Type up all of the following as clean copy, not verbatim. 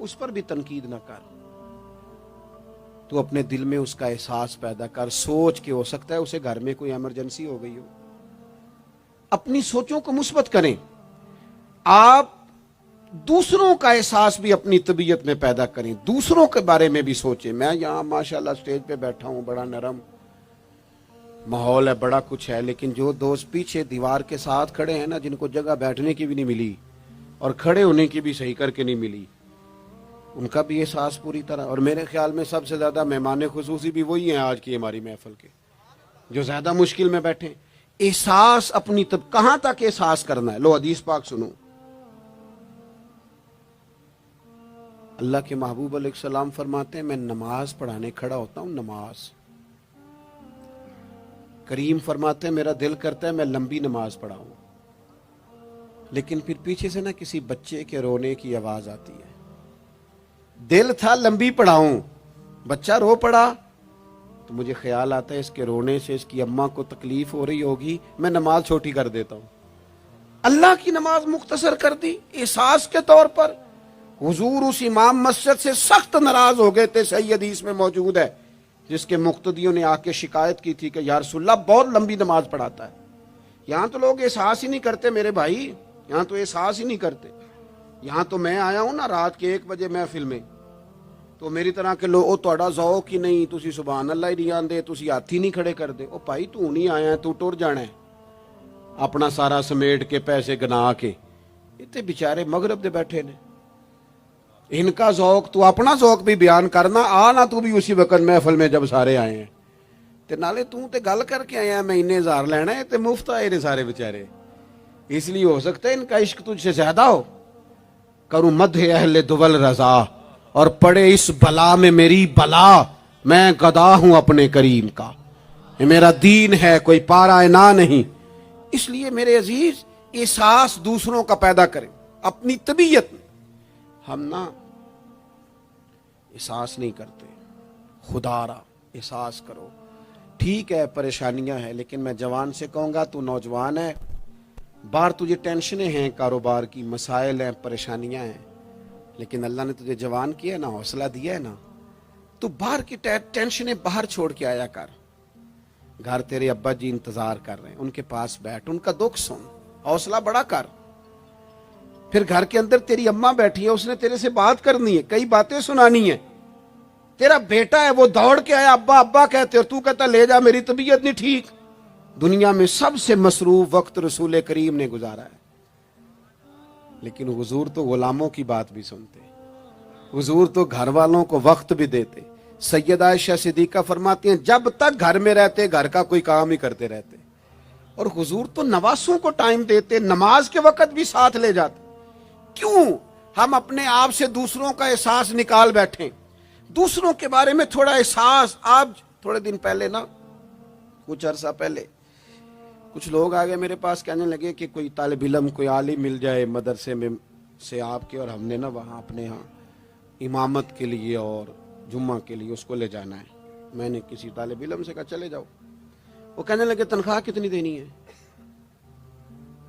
اس پر بھی تنقید نہ کر. تو اپنے دل میں اس کا احساس پیدا کر. سوچ کے ہو سکتا ہے اسے گھر میں کوئی ایمرجنسی ہو گئی ہو. اپنی سوچوں کو مثبت کریں. آپ دوسروں کا احساس بھی اپنی طبیعت میں پیدا کریں, دوسروں کے بارے میں بھی سوچیں. میں یہاں ماشاءاللہ اسٹیج پہ بیٹھا ہوں, بڑا نرم ماحول ہے, بڑا کچھ ہے, لیکن جو دوست پیچھے دیوار کے ساتھ کھڑے ہیں نا, جن کو جگہ بیٹھنے کی بھی نہیں ملی اور کھڑے ہونے کی بھی صحیح کر کے نہیں ملی, ان کا بھی احساس پوری طرح. اور میرے خیال میں سب سے زیادہ مہمان خصوصی بھی وہی ہیں آج کی ہماری محفل کے, جو زیادہ مشکل میں بیٹھے. احساس اپنی کہاں تک احساس کرنا ہے؟ لو حدیث پاک سنو. اللہ کے محبوب علیہ السلام فرماتے ہیں میں نماز پڑھانے کھڑا ہوتا ہوں, نماز. کریم فرماتے ہیں میرا دل کرتا ہے میں لمبی نماز پڑھاؤں, لیکن پھر پیچھے سے نا کسی بچے کے رونے کی آواز آتی ہے. دل تھا لمبی پڑھاؤں, بچہ رو پڑا تو مجھے خیال آتا ہے اس کے رونے سے اس کی اماں کو تکلیف ہو رہی ہوگی, میں نماز چھوٹی کر دیتا ہوں. اللہ کی نماز مختصر کر دی احساس کے طور پر. حضور اس امام مسجد سے سخت ناراض ہو گئے تھے, صحیح حدیث میں موجود ہے, جس کے مقتدیوں نے آ کے شکایت کی تھی کہ یا رسول اللہ بہت لمبی نماز پڑھاتا ہے. یہاں تو لوگ احساس ہی نہیں کرتے میرے بھائی, یہاں تو احساس ہی نہیں کرتے. یہاں تو میں آیا ہوں نا رات کے 1 بجے محفل میں, تو میری طرح کے لوگ, او تہاڈا ذوق ہی نہیں, تسی سبحان اللہ ہی نہیں آندے, تسی ہاتھ ہی نہیں کھڑے کر دے. او بھائی تو نہیں آیا ہے, تو ٹر جانا ہے اپنا سارا سمیٹ کے پیسے گنا کے. اتنے بیچارے مغرب دے بیٹھے نے, ان کا ذوق, تو اپنا ذوق بھی بیان کرنا. آنا تو بھی اسی وقت محفل میں جب سارے آئے ہیں, تے نالے تو تے گل کر کے آیا میں انہیں ہزار لینا ہے, تے مفت آئے نے سارے بیچارے. اس لیے ہو سکتا ہے ان کا عشق تجھ سے زیادہ ہو. کروں مدح اہل دول رضا, اور پڑے اس بلا میں میری بلا, میں گدا ہوں اپنے کریم کا, یہ میرا دین ہے کوئی پارا نہ نہیں. اس لیے میرے عزیز احساس دوسروں کا پیدا کریں اپنی طبیعت میں. ہم نا احساس نہیں کرتے, خدا را احساس کرو. ٹھیک ہے پریشانیاں ہیں, لیکن میں جوان سے کہوں گا تو نوجوان ہے, باہر تجھے ٹینشنیں ہیں, کاروبار کی مسائل ہیں, پریشانیاں ہیں, لیکن اللہ نے تجھے جوان کیا نا, حوصلہ دیا ہے نا, تو باہر کی ٹینشنیں باہر چھوڑ کے آیا کر. گھر تیرے ابا جی انتظار کر رہے ہیں, ان کے پاس بیٹھ, ان کا دکھ سن, حوصلہ بڑا کر. پھر گھر کے اندر تیری اماں بیٹھی ہے, اس نے تیرے سے بات کرنی ہے, کئی باتیں سنانی ہے. تیرا بیٹا ہے وہ دوڑ کے آیا, ابا ابا کہتے, اور تو کہتا لے جا میری طبیعت نہیں ٹھیک. دنیا میں سب سے مصروف وقت رسول کریم نے گزارا ہے, لیکن حضور تو غلاموں کی بات بھی سنتے, حضور تو گھر والوں کو وقت بھی دیتے. سیدہ عائشہ صدیقہ فرماتی ہیں جب تک گھر میں رہتے گھر کا کوئی کام ہی کرتے رہتے. اور حضور تو نواسوں کو ٹائم دیتے, نماز کے وقت بھی ساتھ لے جاتے. کیوں ہم اپنے آپ سے دوسروں کا احساس نکال بیٹھیں, دوسروں کے بارے میں تھوڑا احساس. آپ تھوڑے دن پہلے نا, کچھ عرصہ پہلے کچھ لوگ آ گئے میرے پاس, کہنے لگے کہ کوئی طالب علم, کوئی عالم مل جائے مدرسے میں سے آپ کے, اور ہم نے نا وہاں اپنے ہاں امامت کے لیے اور جمعہ کے لیے اس کو لے جانا ہے. میں نے کسی طالب علم سے کہا چلے جاؤ. وہ کہنے لگے تنخواہ کتنی دینی ہے؟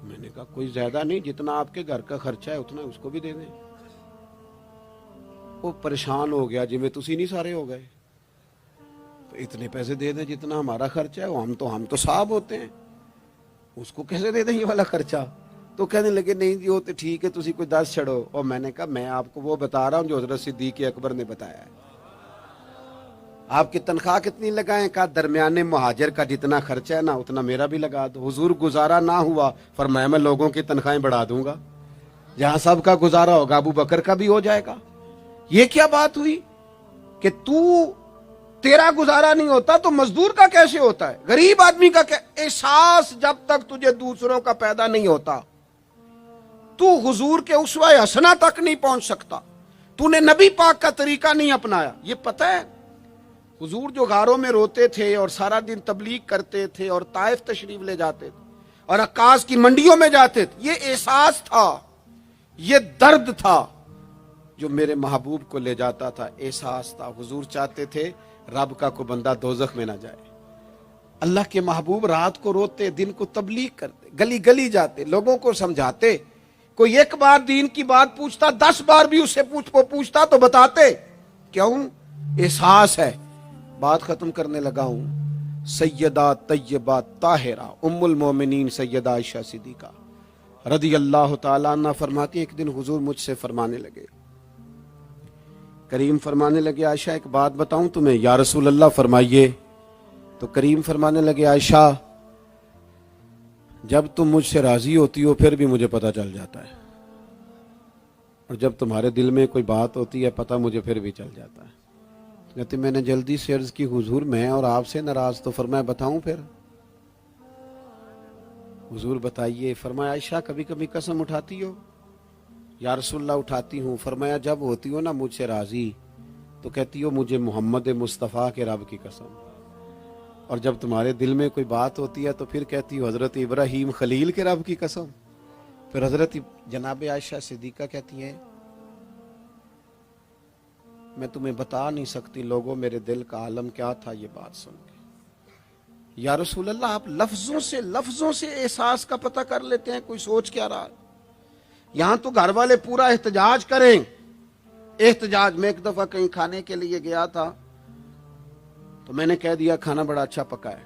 میں نے کہا کوئی زیادہ نہیں, جتنا آپ کے گھر کا خرچہ ہے اتنا اس کو بھی دے دیں. وہ پریشان ہو گیا, جی میں تسی نہیں سارے ہو گئے, تو اتنے پیسے دے دیں جتنا ہمارا خرچہ ہے. ہم تو صاحب ہوتے ہیں, اس کو کیسے دے دیں یہ والا خرچہ؟ تو کہنے لگے نہیں جی وہ تو ٹھیک ہے, تسی کوئی 10 چھڑو. اور میں نے کہا میں آپ کو وہ بتا رہا ہوں جو حضرت صدیق اکبر نے بتایا ہے. آپ کی تنخواہ کتنی لگائیں؟ کہا درمیانے مہاجر کا جتنا خرچہ ہے نا اتنا میرا بھی لگا دو. حضور گزارا نہ ہوا, فرمایا میں لوگوں کی تنخواہیں بڑھا دوں گا, جہاں سب کا گزارا ہوگا ابو بکر کا بھی ہو جائے گا. یہ کیا بات ہوئی کہ تیرا گزارا نہیں ہوتا تو مزدور کا کیسے ہوتا ہے, غریب آدمی کا احساس جب تک تجھے دوسروں کا پیدا نہیں ہوتا تو حضور کے اسوہ حسنہ تک نہیں پہنچ سکتا. تو نے نبی پاک کا طریقہ نہیں اپنایا. یہ پتہ ہے حضور جو غاروں میں روتے تھے اور سارا دن تبلیغ کرتے تھے اور طائف تشریف لے جاتے تھے اور عکاظ کی منڈیوں میں جاتے تھے, یہ احساس تھا, یہ درد تھا جو میرے محبوب کو لے جاتا تھا. احساس تھا. حضور چاہتے تھے رب کا کوئی بندہ دوزخ میں نہ جائے. اللہ کے محبوب رات کو روتے, دن کو تبلیغ کرتے, گلی گلی جاتے, لوگوں کو سمجھاتے. کوئی ایک بار دین کی بات پوچھتا 10 بار بھی اس سے پوچھتا تو بتاتے. کیوں؟ احساس ہے. بات ختم کرنے لگا ہوں. سیدہ طیبہ طاہرہ ام المومنین سیدہ عائشہ صدیقہ رضی اللہ تعالیٰ عنہ فرماتی ہیں ایک دن حضور مجھ سے فرمانے لگے, کریم فرمانے لگے عائشہ ایک بات بتاؤں تمہیں. یا رسول اللہ فرمائیے. تو کریم فرمانے لگے عائشہ جب تم مجھ سے راضی ہوتی ہو پھر بھی مجھے پتہ چل جاتا ہے, اور جب تمہارے دل میں کوئی بات ہوتی ہے پتہ مجھے پھر بھی چل جاتا ہے. کہتے میں نے جلدی سے عرض کی حضور میں اور آپ سے ناراض. تو فرمایا بتاؤں پھر؟ حضور بتائیے. فرمایا عائشہ کبھی کبھی قسم اٹھاتی ہو؟ یا رسول اللہ اٹھاتی ہوں. فرمایا جب ہوتی ہو نا مجھ سے راضی تو کہتی ہو مجھے محمد مصطفیٰ کے رب کی قسم, اور جب تمہارے دل میں کوئی بات ہوتی ہے تو پھر کہتی ہو حضرت ابراہیم خلیل کے رب کی قسم. پھر حضرت جناب عائشہ صدیقہ کہتی ہیں میں تمہیں بتا نہیں سکتی لوگوں میرے دل کا عالم کیا تھا یہ بات سن کے. یا رسول اللہ آپ لفظوں سے احساس کا پتہ کر لیتے ہیں کوئی سوچ کیا رہا. یہاں تو گھر والے پورا احتجاج کریں. احتجاج. میں ایک دفعہ کہیں کھانے کے لیے گیا تھا تو میں نے کہہ دیا کھانا بڑا اچھا پکا ہے.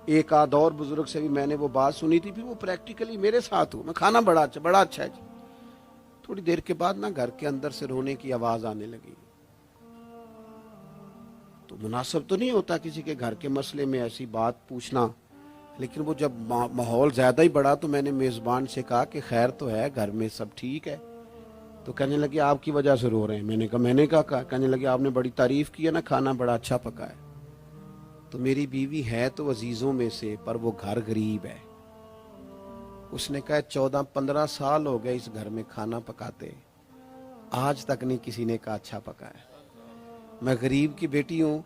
ایک آدھ اور بزرگ سے بھی میں نے وہ بات سنی تھی, پھر وہ پریکٹیکلی میرے ساتھ ہوں. میں کھانا بڑا اچھا ہے جی. تھوڑی دیر کے بعد نا گھر کے اندر سے رونے کی آواز آنے لگی. تو مناسب تو نہیں ہوتا کسی کے گھر کے مسئلے میں ایسی بات پوچھنا, لیکن وہ جب ماحول زیادہ ہی بڑا تو میں نے میزبان سے کہا کہ خیر تو ہے گھر میں سب ٹھیک ہے؟ تو کہنے لگے آپ کی وجہ سے رو رہے ہیں. میں نے کہا. کہنے لگے آپ نے بڑی تعریف کی ہے نا کھانا بڑا اچھا پکا ہے. تو میری بیوی ہے تو عزیزوں میں سے پر وہ گھر غریب ہے. اس نے کہا 14-15 سال ہو گئے اس گھر میں کھانا پکاتے, آج تک نہیں کسی نے کہا اچھا پکا ہے. میں غریب کی بیٹی ہوں,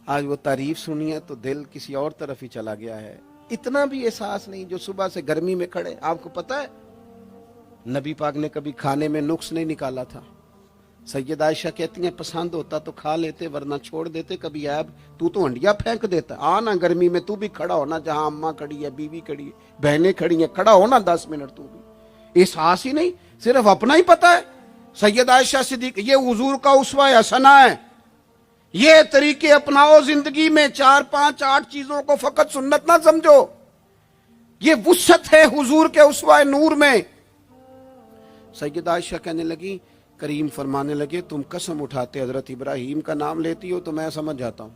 آج وہ تعریف سنی ہے تو دل کسی اور طرف ہی چلا گیا ہے. اتنا بھی احساس نہیں جو صبح سے گرمی میں کھڑے. آپ کو پتہ ہے نبی پاک نے کبھی کھانے میں نقص نہیں نکالا تھا. سیدہ عائشہ کہتی ہیں پسند ہوتا تو کھا لیتے ورنہ چھوڑ دیتے. کبھی عیب تو ہنڈیا پھینک دیتا. آنا گرمی میں تو بھی کھڑا ہونا, جہاں اماں کھڑی ہے بیوی کھڑی ہے بہنیں کھڑی ہیں, کھڑا ہونا 10 منٹ. تو بھی احساس ہی نہیں, صرف اپنا ہی پتہ ہے. سیدہ عائشہ صدیقہ یہ حضور کا اسوہ حسنہ ہے. یہ طریقے اپناؤ زندگی میں. 4 5 8 چیزوں کو فقط سنت نہ سمجھو, یہ وسعت ہے حضور کے اسوہ نور میں. سیدہ عائشہ کہنے لگی کریم فرمانے لگے تم قسم اٹھاتے حضرت ابراہیم کا نام لیتی ہو تو میں سمجھ جاتا ہوں.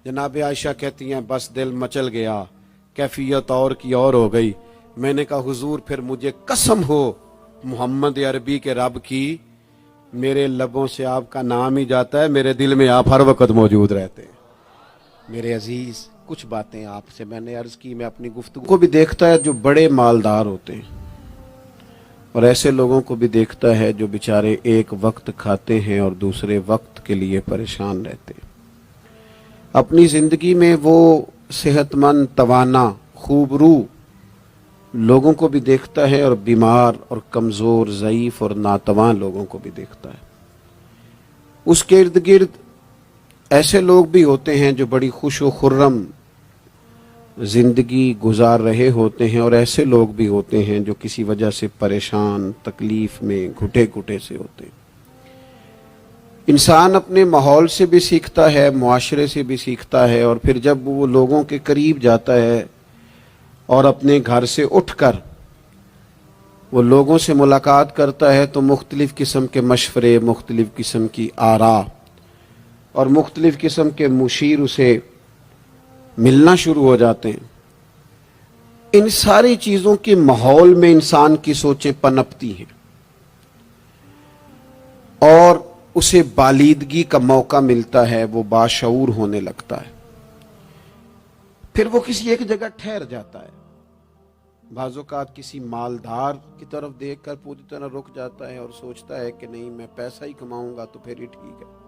جناب عائشہ کہتی ہیں بس دل مچل گیا, کیفیت اور کی اور ہو گئی. میں نے کہا حضور پھر مجھے قسم ہو محمد عربی کے رب کی, میرے لبوں سے آپ کا نام ہی جاتا ہے, میرے دل میں آپ ہر وقت موجود رہتے ہیں. میرے عزیز کچھ باتیں آپ سے میں نے عرض کی. میں اپنی گفتگو کو بھی دیکھتا ہے جو بڑے مالدار ہوتے ہیں, اور ایسے لوگوں کو بھی دیکھتا ہے جو بیچارے ایک وقت کھاتے ہیں اور دوسرے وقت کے لیے پریشان رہتے ہیں. اپنی زندگی میں وہ صحت مند توانا خوبرو لوگوں کو بھی دیکھتا ہے, اور بیمار اور کمزور ضعیف اور ناتواں لوگوں کو بھی دیکھتا ہے. اس کے ارد گرد ایسے لوگ بھی ہوتے ہیں جو بڑی خوش و خرم زندگی گزار رہے ہوتے ہیں, اور ایسے لوگ بھی ہوتے ہیں جو کسی وجہ سے پریشان تکلیف میں گھٹے سے ہوتے ہیں. انسان اپنے ماحول سے بھی سیکھتا ہے, معاشرے سے بھی سیکھتا ہے, اور پھر جب وہ لوگوں کے قریب جاتا ہے اور اپنے گھر سے اٹھ کر وہ لوگوں سے ملاقات کرتا ہے تو مختلف قسم کے مشورے, مختلف قسم کی آراء اور مختلف قسم کے مشیر اسے ملنا شروع ہو جاتے ہیں. ان ساری چیزوں کے ماحول میں انسان کی سوچیں پنپتی ہیں اور اسے بالیدگی کا موقع ملتا ہے, وہ باشعور ہونے لگتا ہے. پھر وہ کسی ایک جگہ ٹھہر جاتا ہے. بعض اوقات کسی مالدار کی طرف دیکھ کر پوری طرح رک جاتا ہے اور سوچتا ہے کہ نہیں میں پیسہ ہی کماؤں گا تو پھر ہی ٹھیک ہے.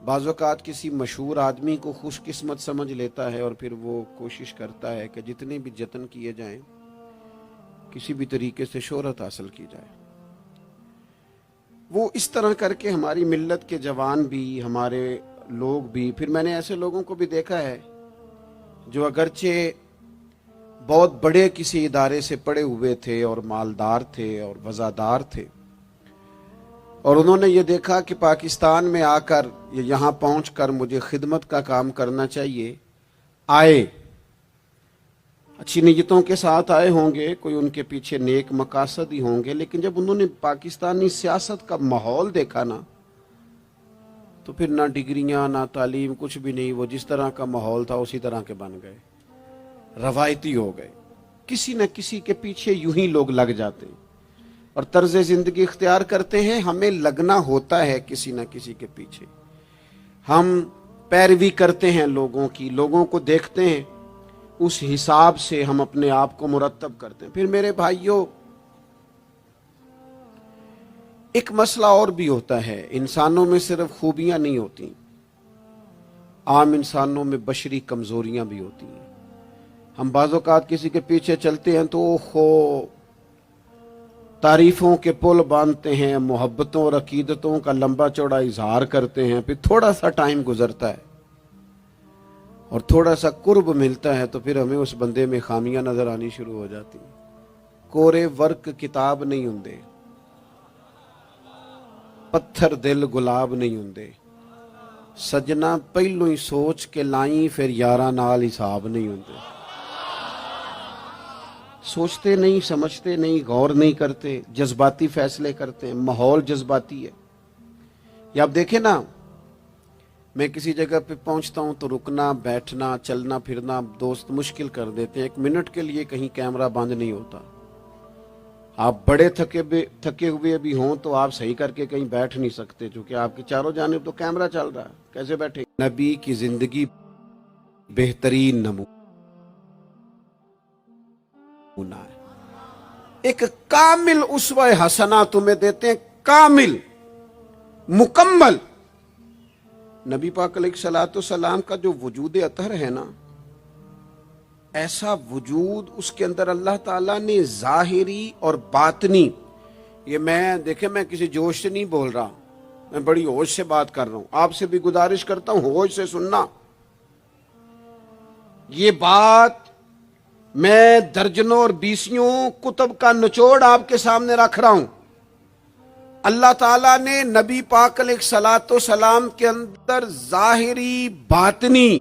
بعض اوقات کسی مشہور آدمی کو خوش قسمت سمجھ لیتا ہے اور پھر وہ کوشش کرتا ہے کہ جتنے بھی جتن کیے جائیں کسی بھی طریقے سے شہرت حاصل کی جائے. وہ اس طرح کر کے ہماری ملت کے جوان بھی, ہمارے لوگ بھی, پھر میں نے ایسے لوگوں کو بھی دیکھا ہے جو اگرچہ بہت بڑے کسی ادارے سے پڑھے ہوئے تھے اور مالدار تھے اور وزادار تھے، اور انہوں نے یہ دیکھا کہ پاکستان میں آ کر یہاں پہنچ کر مجھے خدمت کا کام کرنا چاہیے۔ آئے، اچھی نیتوں کے ساتھ آئے ہوں گے، کوئی ان کے پیچھے نیک مقاصد ہی ہوں گے، لیکن جب انہوں نے پاکستانی سیاست کا ماحول دیکھا نا، تو پھر نہ ڈگریاں نہ تعلیم کچھ بھی نہیں، وہ جس طرح کا ماحول تھا اسی طرح کے بن گئے، روایتی ہو گئے۔ کسی نہ کسی کے پیچھے یوں ہی لوگ لگ جاتے ہیں اور طرز زندگی اختیار کرتے ہیں۔ ہمیں لگنا ہوتا ہے کسی نہ کسی کے پیچھے، ہم پیروی کرتے ہیں لوگوں کی، لوگوں کو دیکھتے ہیں، اس حساب سے ہم اپنے آپ کو مرتب کرتے ہیں۔ پھر میرے بھائیوں، ایک مسئلہ اور بھی ہوتا ہے، انسانوں میں صرف خوبیاں نہیں ہوتی، عام انسانوں میں بشری کمزوریاں بھی ہوتی ہیں۔ ہم بعض اوقات کسی کے پیچھے چلتے ہیں تو تعریفوں کے پل باندھتے ہیں، محبتوں اور عقیدتوں کا لمبا چوڑا اظہار کرتے ہیں، پھر تھوڑا سا ٹائم گزرتا ہے اور تھوڑا سا قرب ملتا ہے تو پھر ہمیں اس بندے میں خامیاں نظر آنی شروع ہو جاتی ہیں۔ کورے ورک کتاب نہیں ہوندے، پتھر دل گلاب نہیں ہوندے، سجنا پہلو ہی سوچ کے لائیں پھر یاراں نال حساب نہیں ہوندے۔ سوچتے نہیں، سمجھتے نہیں، غور نہیں کرتے، جذباتی فیصلے کرتے ہیں، ماحول جذباتی ہے۔ یا آپ دیکھیں نا، میں کسی جگہ پہ پہنچتا ہوں تو رکنا، بیٹھنا، چلنا پھرنا دوست مشکل کر دیتے ہیں، 1 منٹ کے لیے کہیں کیمرہ بند نہیں ہوتا۔ آپ بڑے تھکے ہوئے بھی ہوں تو آپ صحیح کر کے کہیں بیٹھ نہیں سکتے، چونکہ آپ کی چاروں جانب تو کیمرہ چل رہا ہے، کیسے بیٹھیں؟ نبی کی زندگی بہترین نمونہ ہے۔ ایک کامل اسوہ حسنہ تمہیں دیتے ہیں، کامل، مکمل۔ نبی پاک علیہ الصلوۃ والسلام کا جو وجود اطہر ہے نا، ایسا وجود اس کے اندر اللہ تعالیٰ نے ظاہری اور باطنی، یہ دیکھیں میں کسی جوش سے نہیں بول رہا، میں بڑی ہوش سے بات کر رہا ہوں، آپ سے بھی گزارش کرتا ہوں ہوش سے سننا۔ یہ بات میں درجنوں اور بیسیوں کتب کا نچوڑ آپ کے سامنے رکھ رہا ہوں۔ اللہ تعالیٰ نے نبی پاک علیہ الصلوۃ والسلام کے اندر ظاہری باطنی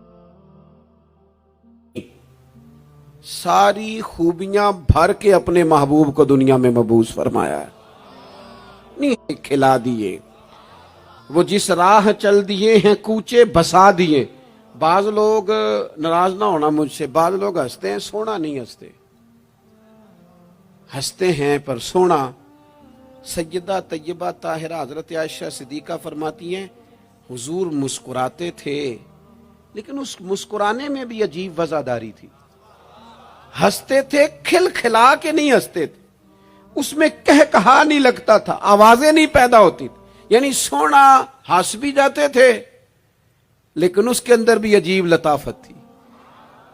ساری خوبیاں بھر کے اپنے محبوب کو دنیا میں مبعوث فرمایا ہے، نہیں کھلا دیے، وہ جس راہ چل دیے ہیں کوچے بسا دیے۔ بعض لوگ ناراض نہ ہونا مجھ سے، بعض لوگ ہنستے ہیں، سونا نہیں ہنستے، ہنستے ہیں پر سونا۔ سیدہ طیبہ طاہرہ حضرت عائشہ صدیقہ فرماتی ہیں حضور مسکراتے تھے لیکن اس مسکرانے میں بھی عجیب وزاداری تھی، ہنستے تھے کھل کھلا کے نہیں ہنستے تھے، اس میں کہا نہیں لگتا تھا، آوازیں نہیں پیدا ہوتی تھی، یعنی سونا ہنس بھی جاتے تھے لیکن اس کے اندر بھی عجیب لطافت تھی۔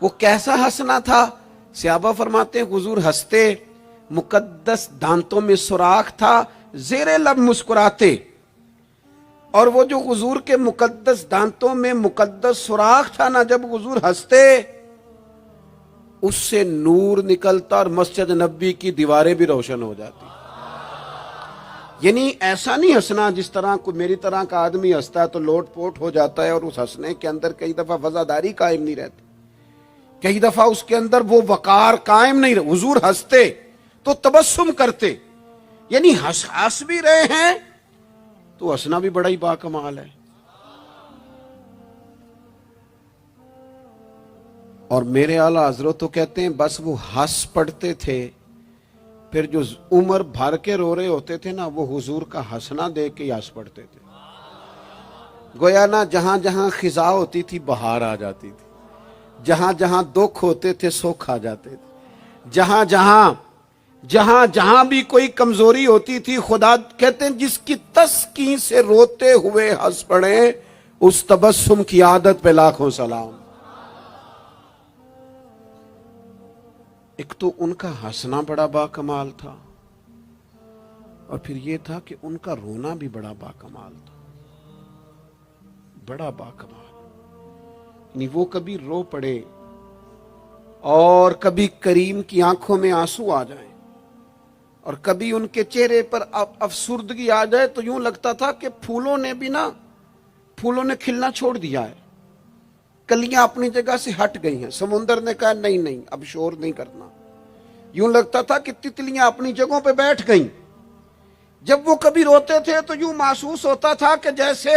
وہ کیسا ہنسنا تھا؟ صحابہ فرماتے ہیں حضور ہنستے، مقدس دانتوں میں سوراخ تھا، زیر لب مسکراتے، اور وہ جو حضور کے مقدس دانتوں میں مقدس سوراخ تھا نا، جب حضور ہنستے اس سے نور نکلتا اور مسجد نبی کی دیواریں بھی روشن ہو جاتی۔ یعنی ایسا نہیں ہنسنا جس طرح کوئی میری طرح کا آدمی ہنستا ہے تو لوٹ پوٹ ہو جاتا ہے اور اس ہنسنے کے اندر کئی دفعہ وزاداری قائم نہیں رہتی، کئی دفعہ اس کے اندر وہ وقار قائم نہیں رہتا۔ حضور ہنستے تو تبسم کرتے، یعنی ہنس بھی رہے ہیں تو ہنسنا بھی بڑا ہی باکمال ہے۔ اور میرے اعلیٰ حضرت تو کہتے ہیں بس وہ ہنس پڑتے تھے، پھر جو عمر بھر کے رو رہے ہوتے تھے نا، وہ حضور کا ہنسنا دیکھ کے ہنس پڑتے تھے۔ گویا نا جہاں جہاں خزاں ہوتی تھی بہار آ جاتی تھی، جہاں جہاں دکھ ہوتے تھے سکھ آ جاتے تھے، جہاں جہاں بھی کوئی کمزوری ہوتی تھی، خدا کہتے ہیں جس کی تسکین سے روتے ہوئے ہنس پڑے اس تبسم کی عادت پہ لاکھوں سلام۔ ایک تو ان کا ہنسنا بڑا باکمال تھا، اور پھر یہ تھا کہ ان کا رونا بھی بڑا باکمال تھا، بڑا باکمال۔ یعنی وہ کبھی رو پڑے اور کبھی کریم کی آنکھوں میں آنسو آ جائیں اور کبھی ان کے چہرے پر افسردگی آ جائے تو یوں لگتا تھا کہ پھولوں نے کھلنا چھوڑ دیا ہے، کلیاں اپنی جگہ سے ہٹ گئی ہیں، سمندر نے کہا نہیں نہیں اب شور نہیں کرنا، یوں لگتا تھا کہ تتلیاں اپنی جگہوں پہ بیٹھ گئیں۔ جب وہ کبھی روتے تھے تو یوں محسوس ہوتا تھا کہ جیسے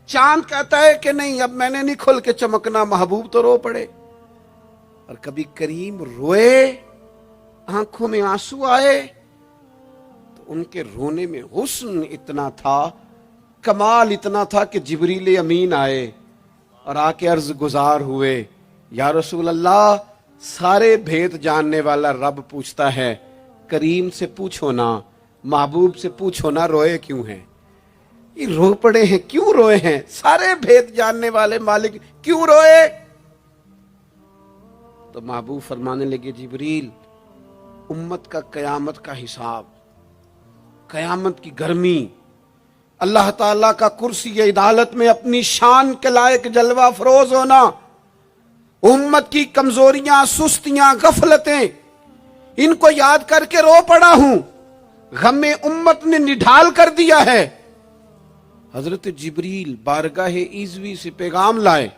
چاند کہتا ہے کہ نہیں اب میں نے نہیں کھل کے چمکنا، محبوب تو رو پڑے۔ اور کبھی کریم روئے، آنکھوں میں آنسو آئے تو ان کے رونے میں حسن اتنا تھا، کمال اتنا تھا کہ جبریل امین آئے اور آ کے عرض گزار ہوئے، یا رسول اللہ سارے بھید جاننے والا رب پوچھتا ہے کریم سے پوچھو نا، محبوب سے پوچھو نا روئے کیوں ہیں؟ یہ رو پڑے ہیں، کیوں روئے ہیں؟ سارے بھید جاننے والے مالک کیوں روئے؟ تو محبوب فرمانے لگے جبریل امت کا قیامت کا حساب، قیامت کی گرمی، اللہ تعالیٰ کا کرسی عدالت میں اپنی شان کے لائق جلوہ فروز ہونا، امت کی کمزوریاں، سستیاں، غفلتیں، ان کو یاد کر کے رو پڑا ہوں، غم امت نے نڈھال کر دیا ہے۔ حضرت جبریل بارگاہ ایزوی سے پیغام لائے،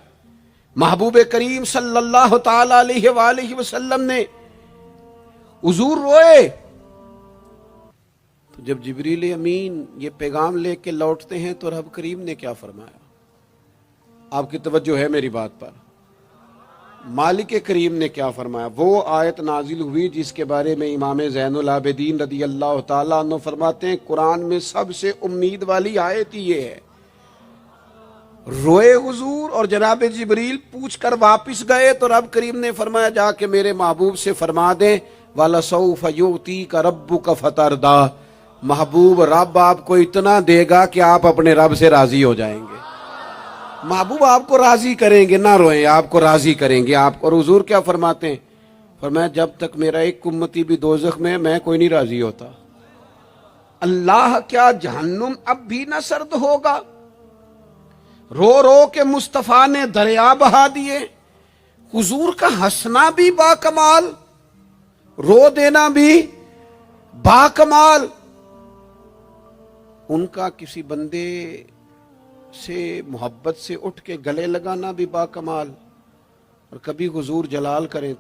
محبوب کریم صلی اللہ تعالی علیہ وآلہ وسلم نے حضور روئے۔ تو جب جبریل امین یہ پیغام لے کے لوٹتے ہیں تو رب کریم نے کیا فرمایا؟ آپ کی توجہ ہے میری بات پر؟ مالک کریم نے کیا فرمایا؟ وہ آیت نازل ہوئی جس کے بارے میں امام زین العابدین رضی اللہ تعالیٰ عنہ فرماتے ہیں قرآن میں سب سے امید والی آیت یہ ہے۔ روئے حضور اور جناب جبریل پوچھ کر واپس گئے تو رب کریم نے فرمایا جا کے میرے محبوب سے فرما دیں وَلَسَوْفَ يُؤْتِيكَ رَبُّكَ فَتَرْضَىٰ، محبوب رب آپ کو اتنا دے گا کہ آپ اپنے رب سے راضی ہو جائیں گے۔ محبوب آپ کو راضی کریں گے، نہ روئیں، آپ کو راضی کریں گے آپ کو۔ اور حضور کیا فرماتے ہیں؟ فرمایا جب تک میرا ایک امتی بھی دوزخ میں کوئی نہیں راضی ہوتا۔ اللہ کیا جہنم اب بھی نہ سرد ہوگا؟ رو رو کے مصطفیٰ نے دریا بہا دیے۔ حضور کا ہنسنا بھی با کمال، رو دینا بھی با کمال، ان کا کسی بندے سے محبت سے اٹھ کے گلے لگانا بھی با کمال۔ اور کبھی حضور جلال کریں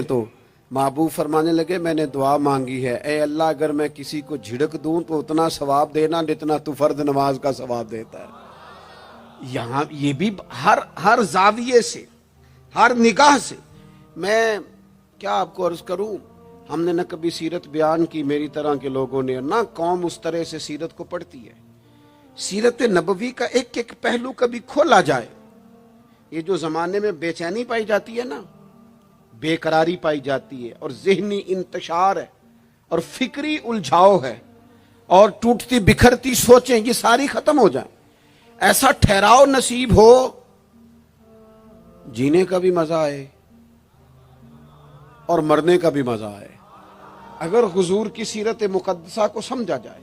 تو محبوب فرمانے لگے میں نے دعا مانگی ہے، اے اللہ اگر میں کسی کو جھڑک دوں تو اتنا ثواب دینا جتنا تو فرض نماز کا ثواب دیتا ہے۔ یہاں یہ بھی ہر زاویے سے، ہر نگاہ سے، میں کیا آپ کو عرض کروں، ہم نے نہ کبھی سیرت بیان کی میری طرح کے لوگوں نے، نہ قوم اس طرح سے سیرت کو پڑھتی ہے۔ سیرت نبوی کا ایک ایک پہلو کبھی کھولا جائے۔ یہ جو زمانے میں بے چینی پائی جاتی ہے نا، بے قراری پائی جاتی ہے، اور ذہنی انتشار ہے، اور فکری الجھاؤ ہے، اور ٹوٹتی بکھرتی سوچیں، یہ ساری ختم ہو جائیں، ایسا ٹھہراؤ نصیب ہو، جینے کا بھی مزہ آئے اور مرنے کا بھی مزہ آئے۔ اگر حضور کی سیرت مقدسہ کو سمجھا جائے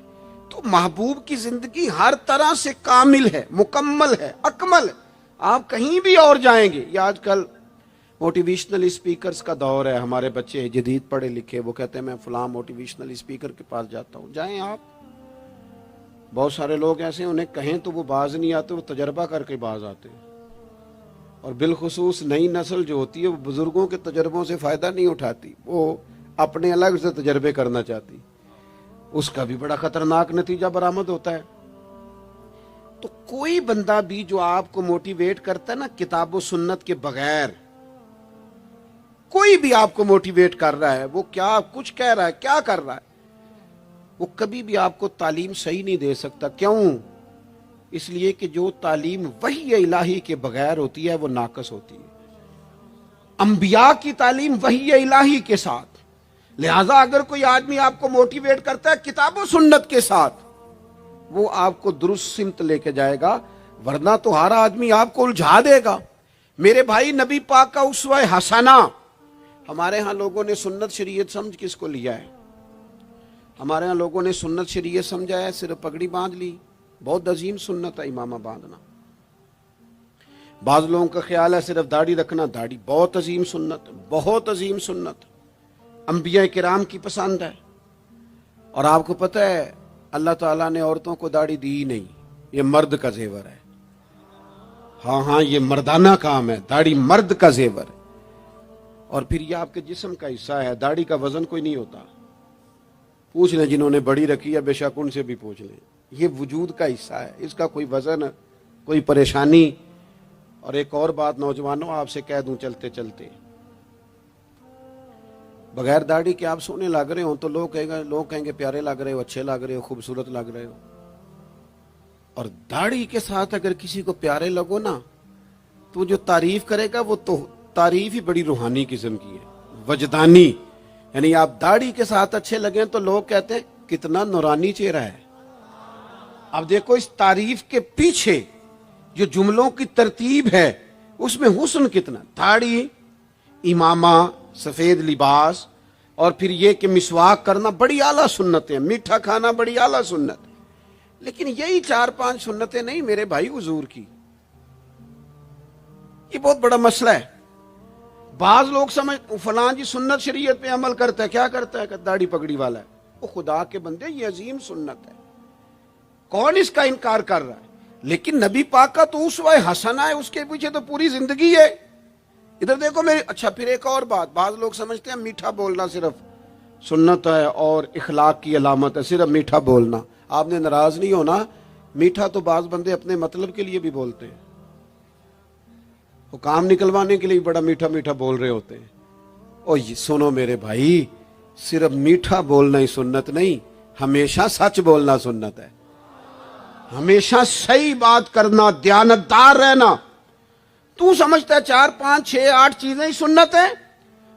تو محبوب کی زندگی ہر طرح سے کامل ہے، مکمل ہے، اکمل ہے۔ آپ کہیں بھی اور جائیں گے، یہ آج کل موٹیویشنل اسپیکرز کا دور ہے، ہمارے بچے جدید پڑھے لکھے وہ کہتے ہیں میں فلاں موٹیویشنل اسپیکر کے پاس جاتا ہوں، جائیں آپ۔ بہت سارے لوگ ایسے ہیں انہیں کہیں تو وہ باز نہیں آتے، وہ تجربہ کر کے باز آتے ہیں۔ اور بالخصوص نئی نسل جو ہوتی ہے وہ بزرگوں کے تجربوں سے فائدہ نہیں اٹھاتی، وہ اپنے الگ سے تجربے کرنا چاہتی، اس کا بھی بڑا خطرناک نتیجہ برآمد ہوتا ہے۔ تو کوئی بندہ بھی جو آپ کو موٹیویٹ کرتا ہے نا کتاب و سنت کے بغیر، کوئی بھی آپ کو موٹیویٹ کر رہا ہے، وہ کیا کچھ کہہ رہا ہے، کیا کر رہا ہے، وہ کبھی بھی آپ کو تعلیم صحیح نہیں دے سکتا۔ کیوں؟ اس لیے کہ جو تعلیم وحی الہی کے بغیر ہوتی ہے وہ ناقص ہوتی ہے۔ انبیاء کی تعلیم وحی الہی کے ساتھ، لہذا اگر کوئی آدمی آپ کو موٹیویٹ کرتا ہے کتاب و سنت کے ساتھ، وہ آپ کو درست سمت لے کے جائے گا، ورنہ تو ہر آدمی آپ کو الجھا دے گا۔ میرے بھائی نبی پاک کا اسوہ حسنہ، ہمارے ہاں لوگوں نے سنت شریعت سمجھ کس کو لیا ہے؟ ہمارے ہاں لوگوں نے سنت شریعت سمجھا ہے صرف پگڑی باندھ لی، بہت عظیم سنت ہے امامہ باندھنا، بعض لوگوں کا خیال ہے صرف داڑھی رکھنا، داڑھی بہت عظیم سنت، بہت عظیم سنت، انبیاء کرام کی پسند ہے۔ اور آپ کو پتہ ہے اللہ تعالیٰ نے عورتوں کو داڑھی دی ہی نہیں، یہ مرد کا زیور ہے۔ ہاں یہ مردانہ کام ہے، داڑھی مرد کا زیور ہے۔ اور پھر یہ آپ کے جسم کا حصہ ہے، داڑھی کا وزن کوئی نہیں ہوتا۔ پوچھ لیں جنہوں نے بڑی رکھی ہے، بے شک ان سے بھی پوچھ لیں، یہ وجود کا حصہ ہے، اس کا کوئی وزن، کوئی پریشانی۔ اور ایک اور بات نوجوانوں آپ سے کہہ دوں چلتے چلتے، بغیر داڑھی کے آپ سونے لگ رہے ہوں تو لوگ کہیں گے پیارے لگ رہے ہو، اچھے لگ رہے ہو، خوبصورت لگ رہے ہو۔ اور داڑھی کے ساتھ اگر کسی کو پیارے لگو نا تو جو تعریف کرے گا وہ تو تعریف ہی بڑی روحانی قسم کی ہے، وجدانی۔ یعنی آپ داڑھی کے ساتھ اچھے لگیں تو لوگ کہتے ہیں کتنا نورانی چہرہ ہے۔ اب دیکھو اس تعریف کے پیچھے جو جملوں کی ترتیب ہے اس میں حسن کتنا، داڑھی، امامہ، سفید لباس، اور پھر یہ کہ مسواک کرنا بڑی اعلیٰ سنت ہے، میٹھا کھانا بڑی اعلیٰ سنت ہے۔ لیکن یہی 4-5 سنتیں نہیں میرے بھائی حضور کی، یہ بہت بڑا مسئلہ ہے۔ بعض لوگ سمجھ فلاں جی سنت شریعت پہ عمل کرتا ہے، کیا کرتا ہے کہ داڑھی پگڑی والا ہے، وہ خدا کے بندے یہ عظیم سنت ہے، کون اس کا انکار کر رہا ہے؟ لیکن نبی پاک کا تو اسوہ حسنہ ہے، اس کے پیچھے تو پوری زندگی ہے۔ ادھر دیکھو میری، اچھا پھر ایک اور بات، بعض لوگ سمجھتے ہیں میٹھا بولنا صرف سنت ہے اور اخلاق کی علامت ہے، صرف میٹھا بولنا۔ آپ نے ناراض نہیں ہونا، میٹھا تو بعض بندے اپنے مطلب کے لیے بھی بولتے ہیں، وہ کام نکلوانے کے لیے بڑا میٹھا میٹھا بول رہے ہوتے ہیں۔ اور سنو میرے بھائی، صرف میٹھا بولنا ہی سنت نہیں، ہمیشہ سچ بولنا سنت ہے، ہمیشہ صحیح بات کرنا، دیانتدار رہنا۔ تو سمجھتا ہے 4 5 6 8 چیزیں ہی سنت ہیں؟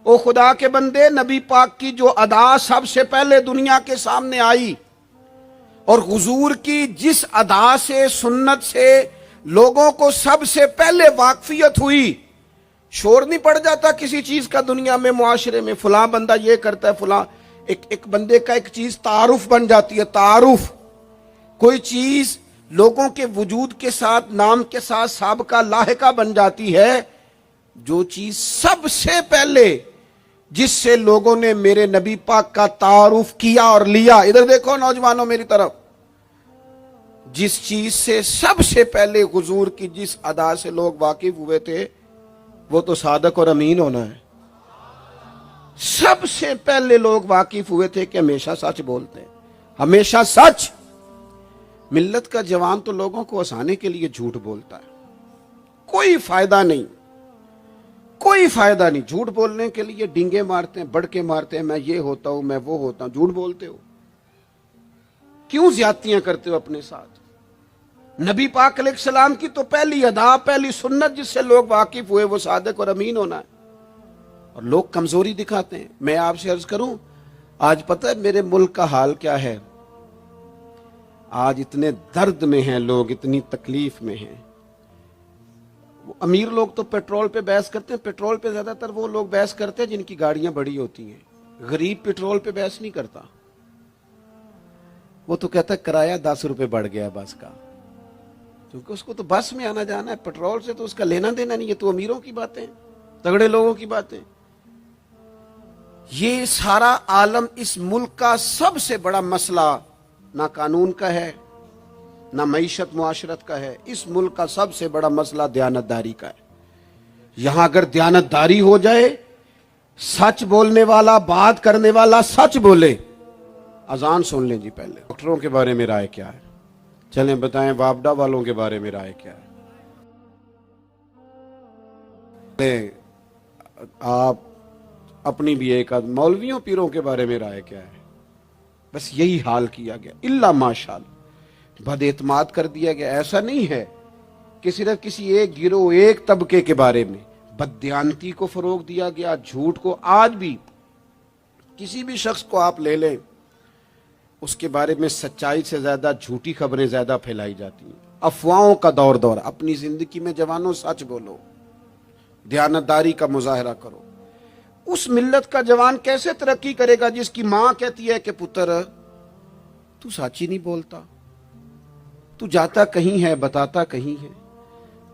او خدا کے بندے، نبی پاک کی جو ادا سب سے پہلے دنیا کے سامنے آئی اور حضور کی جس ادا سے، سنت سے لوگوں کو سب سے پہلے واقفیت ہوئی، شور نہیں پڑ جاتا کسی چیز کا دنیا میں، معاشرے میں فلاں بندہ یہ کرتا ہے، فلاں ایک بندے کا ایک چیز تعارف بن جاتی ہے، تعارف، کوئی چیز لوگوں کے وجود کے ساتھ، نام کے ساتھ سابقہ لاحقہ بن جاتی ہے۔ جو چیز سب سے پہلے جس سے لوگوں نے میرے نبی پاک کا تعارف کیا اور لیا، ادھر دیکھو نوجوانوں میری طرف، جس چیز سے سب سے پہلے حضور کی جس ادا سے لوگ واقف ہوئے تھے وہ تو صادق اور امین ہونا ہے۔ سب سے پہلے لوگ واقف ہوئے تھے کہ ہمیشہ سچ بولتے ہیں، ہمیشہ سچ۔ ملت کا جوان تو لوگوں کو ہنسانے کے لیے جھوٹ بولتا ہے، کوئی فائدہ نہیں، کوئی فائدہ نہیں، جھوٹ بولنے کے لیے ڈینگے مارتے ہیں، بڑکے مارتے ہیں، میں یہ ہوتا ہوں، میں وہ ہوتا ہوں، جھوٹ بولتے ہو، کیوں زیادتیاں کرتے ہو اپنے ساتھ؟ نبی پاک علیہ السلام کی تو پہلی ادا، پہلی سنت جس سے لوگ واقف ہوئے وہ صادق اور امین ہونا ہے، اور لوگ کمزوری دکھاتے ہیں۔ میں آپ سے عرض کروں، آج پتہ ہے میرے ملک کا حال کیا ہے؟ آج اتنے درد میں ہیں لوگ، اتنی تکلیف میں ہیں۔ امیر لوگ تو پیٹرول پہ بحث کرتے ہیں، پیٹرول پہ زیادہ تر وہ لوگ بحث کرتے ہیں جن کی گاڑیاں بڑی ہوتی ہیں۔ غریب پیٹرول پہ بحث نہیں کرتا، وہ تو کہتا ہے کرایہ 10 روپے بڑھ گیا بس کا، کیونکہ اس کو تو بس میں آنا جانا ہے، پیٹرول سے تو اس کا لینا دینا نہیں۔ یہ تو امیروں کی باتیں، تگڑے لوگوں کی باتیں۔ یہ سارا عالم، اس ملک کا سب سے بڑا مسئلہ نہ قانون کا ہے، نہ معیشت معاشرت کا ہے، اس ملک کا سب سے بڑا مسئلہ دیانتداری کا ہے۔ یہاں اگر دیانتداری ہو جائے، سچ بولنے والا، بات کرنے والا سچ بولے۔ اذان سن لیں جی پہلے، ڈاکٹروں کے بارے میں رائے کیا ہے؟ چلیں بتائیں وابڈا والوں کے بارے میں رائے کیا ہے؟ آپ اپنی بھی ایک مولویوں پیروں کے بارے میں رائے کیا ہے؟ بس یہی حال کیا گیا، الا ماشاءاللہ، بد اعتماد کر دیا گیا۔ ایسا نہیں ہے کہ صرف کسی ایک گروہ، ایک طبقے کے بارے میں بددیانتی کو فروغ دیا گیا، جھوٹ کو۔ آج بھی کسی بھی شخص کو آپ لے لیں، اس کے بارے میں سچائی سے زیادہ جھوٹی خبریں زیادہ پھیلائی جاتی ہیں، افواہوں کا دور۔ اپنی زندگی میں جوانوں سچ بولو، دیانتداری کا مظاہرہ کرو۔ اس ملت کا جوان کیسے ترقی کرے گا جس کی ماں کہتی ہے کہ پتر تو سچ ہی نہیں بولتا، تو جاتا کہیں ہے بتاتا کہیں ہے،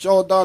14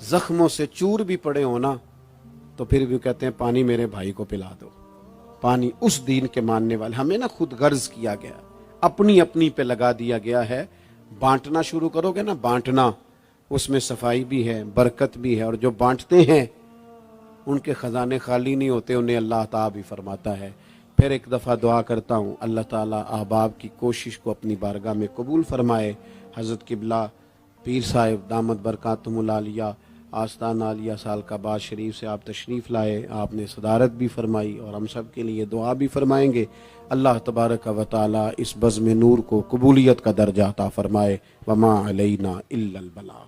زخموں سے چور بھی پڑے ہونا تو پھر بھی کہتے ہیں پانی میرے بھائی کو پلا دو. پانی اس دین کے ماننے والے. ہمیں نا خود غرض کیا گیا, اپنی اپنی پہ لگا دیا گیا ہے. بانٹنا شروع کرو گے نا, بانٹنا, اس میں صفائی بھی ہے, برکت بھی ہے, اور جو بانٹتے ہیں ان کے خزانے خالی نہیں ہوتے, انہیں اللہ تعالیٰ بھی فرماتا ہے. پھر ایک دفعہ دعا کرتا ہوں اللہ تعالیٰ احباب کی کوشش کو اپنی بارگاہ میں قبول فرمائے. حضرت قبلہ پیر صاحب دامت برکاتہم العالیہ آستان عالیہ سالکاباد شریف سے آپ تشریف لائے, آپ نے صدارت بھی فرمائی اور ہم سب کے لیے دعا بھی فرمائیں گے. اللہ تبارک و تعالی اس بزم نور کو قبولیت کا درجہ عطا فرمائے. وما علینا الا البلاغ.